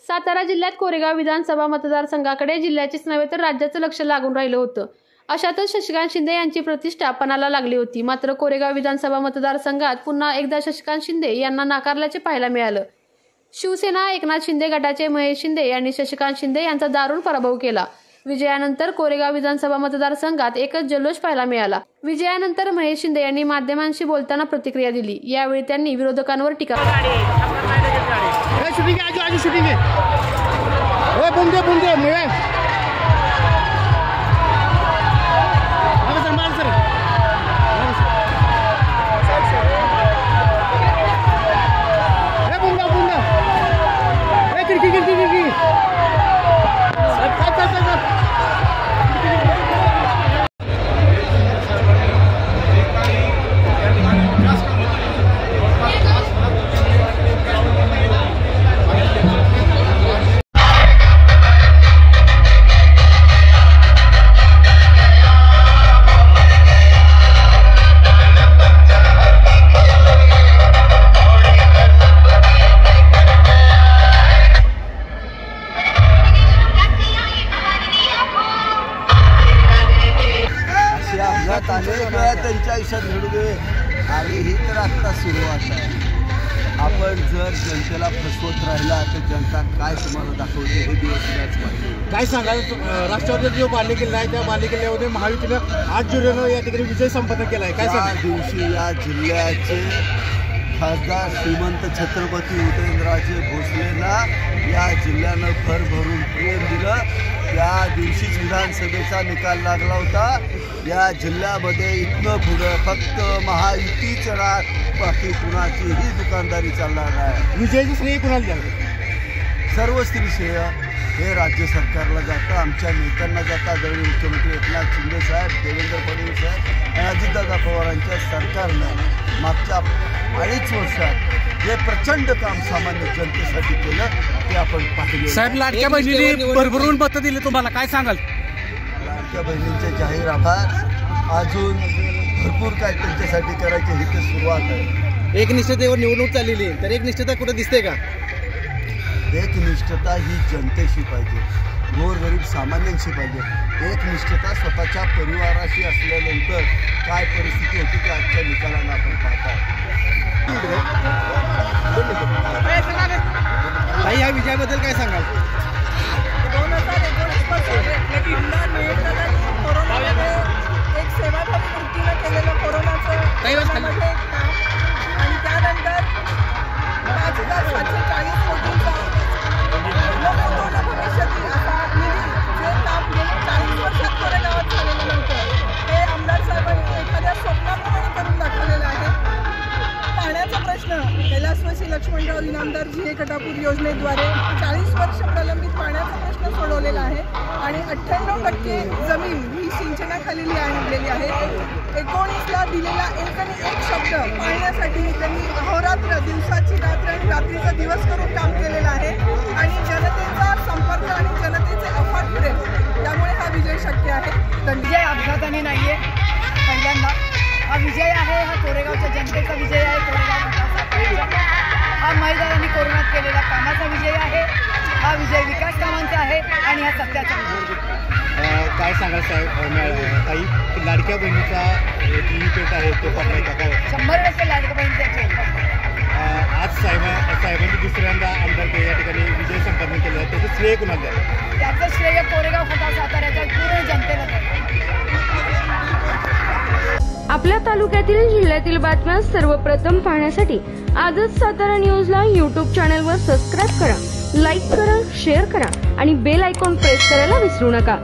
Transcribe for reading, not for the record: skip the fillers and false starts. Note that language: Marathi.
सातारा जिल्ह्यात कोरेगाव विधानसभा मतदारसंघाकडे जिल्ह्याचेच नव्हे तर राज्याचं लक्ष लागून राहिलं होतं। अशातच शशिकांत शिंदे यांची प्रतिष्ठा पणाला लागली होती। मात्र कोरेगाव विधानसभा मतदारसंघात पुन्हा एकदा शशिकांत शिंदे यांना नाकारल्याचे पाहायला मिळालं। शिवसेना एकनाथ शिंदे गटाचे महेश शिंदे यांनी शशिकांत शिंदे यांचा दारुण पराभव केला। विजयानंतर कोरेगाव विधानसभा मतदारसंघात एकच जल्लोष पाहायला मिळाला। विजयानंतर महेश शिंदे यांनी माध्यमांशी बोलताना प्रतिक्रिया दिली। यावेळी त्यांनी विरोधकांवर टीका केली। त्यांच्या आयुष्यात घडू आणि ही तर आत्ता सुरुवात आहे। आपण जर जनतेला फसवत राहिला तर जनता काय तुम्हाला दाखवते हे दिवस पाहिजे। काय सांगाल, राष्ट्रवादी जो बालेकिल्ला आहे त्या बालेकिल्ल्यामध्ये महायुतीनं 8 जुलैला या ठिकाणी विजय संपादन केला आहे। काय सांगा दिवशी या जिल्ह्याचे खासदार श्रीमंत छत्रपती उदयनराजे भोसलेला या जिल्ह्यानं भरभरून प्रेम दिलं। त्या दिवशीच विधानसभेचा निकाल लागला होता। या जिल्ह्यामध्ये इथनं पुढं फक्त महायुतीच राहणार, बाकी कुणाचीही दुकानदारी चालणार नाही। विजयाचं श्रेय कुणाला द्यावं? सर्वस्वी श्रेय हे राज्य सरकारला जातं, आमच्या नेत्यांना जातं। आदरणीय मुख्यमंत्री एकनाथ शिंदे साहेब, देवेंद्र फडणवीस साहेब आणि अजितदादा पवारांच्या सरकारनं मागच्या 2.5 वर्षात जे प्रचंड काम सामान्य जनतेसाठी केलं ते आपण पाहिले। साहेब, लाडक्या बहिणींनी भरभरून मतं दिली, तुम्हाला काय सांगाल? लाडक्या बहिणींचे जाहीर आभार। अजून भरपूर काय त्यांच्यासाठी करायचे ही तर सुरुवात आहे। एकनिष्ठतेवर निवडणूक चाललेली आहे, तर एकनिष्ठता कुठे दिसते का? एकनिष्ठता ही जनतेशी पाहिजे, गोरगरीब सामान्यांशी पाहिजे। एकनिष्ठता स्वतःच्या परिवाराशी असल्यानंतर काय परिस्थिती होती ते आजच्या निकालांना आपण पाहतो। ताई, या विजयाबद्दल काय सांगाल? 2019 पासून कोरोनामध्ये एक सेवाभावी वृत्तीनं केलेलं कोरोनाचं काम आणि त्यानंतर 5,740 कोटींचा कोरोना भविष्यातील असा निधी जे काम गेल्या 40 वर्षात कोरेगावात झालेलं नव्हतं हे आमदार साहेबांनी एखाद्या स्वप्नाप्रमाणे करून दाखवलेलं आहे। पाण्याचा प्रश्न कैलासवासी लक्ष्मणराव इनामदार झिरे कटापूर योजनेद्वारे 40 वर्ष प्रलंबित पाण्याचा प्रश्न सोडवलेला आहे आणि 98% जमीन ही सिंचनाखाली आणलेली आहे। 19ला दिलेला एक आणि एक शब्द पाळण्यासाठी त्यांनी अहोरात्र, दिवसाची रात्र आणि रात्रीचा दिवस करून काम केलेलं आहे आणि जनतेचा संपर्क आणि जनतेचे अफाट प्रेम त्यामुळे हा विजय शक्य आहे। विजय अपघाताने नाहीये, पहिल्यांदा हा विजय आहे, हा कोरेगावच्या जनतेचा विजय आहे। कोरेगाव हा महिलांनी कोरोनात केलेल्या कामाचा विजय आहे, हा विजय विकास कामांचा आहे आणि हा सत्याचा विजय। काय सांगाल साहेब, ताई, लाडक्या बहिणीचा पेट आहे तो पडलाय का? काय 100% लाडक्या बहिणीचा आज साहेबांनी दुसऱ्यांदा आमदार या ठिकाणी विजय संपादन केलं, त्याचं श्रेय कुणाला द्यावं? त्याचं श्रेय कोरेगाव खटा साताऱ्याच्या पूर्ण जनतेला द्यावं। आपल्या तालुक्यातील जिल्ह्यातील बातम्या सर्वप्रथम पाहण्यासाठी आजच सातारा न्यूजला YouTube चॅनलवर सबस्क्राईब करा, लाईक करा, शेअर करा आणि बेल आयकॉन प्रेस करायला विसरू नका।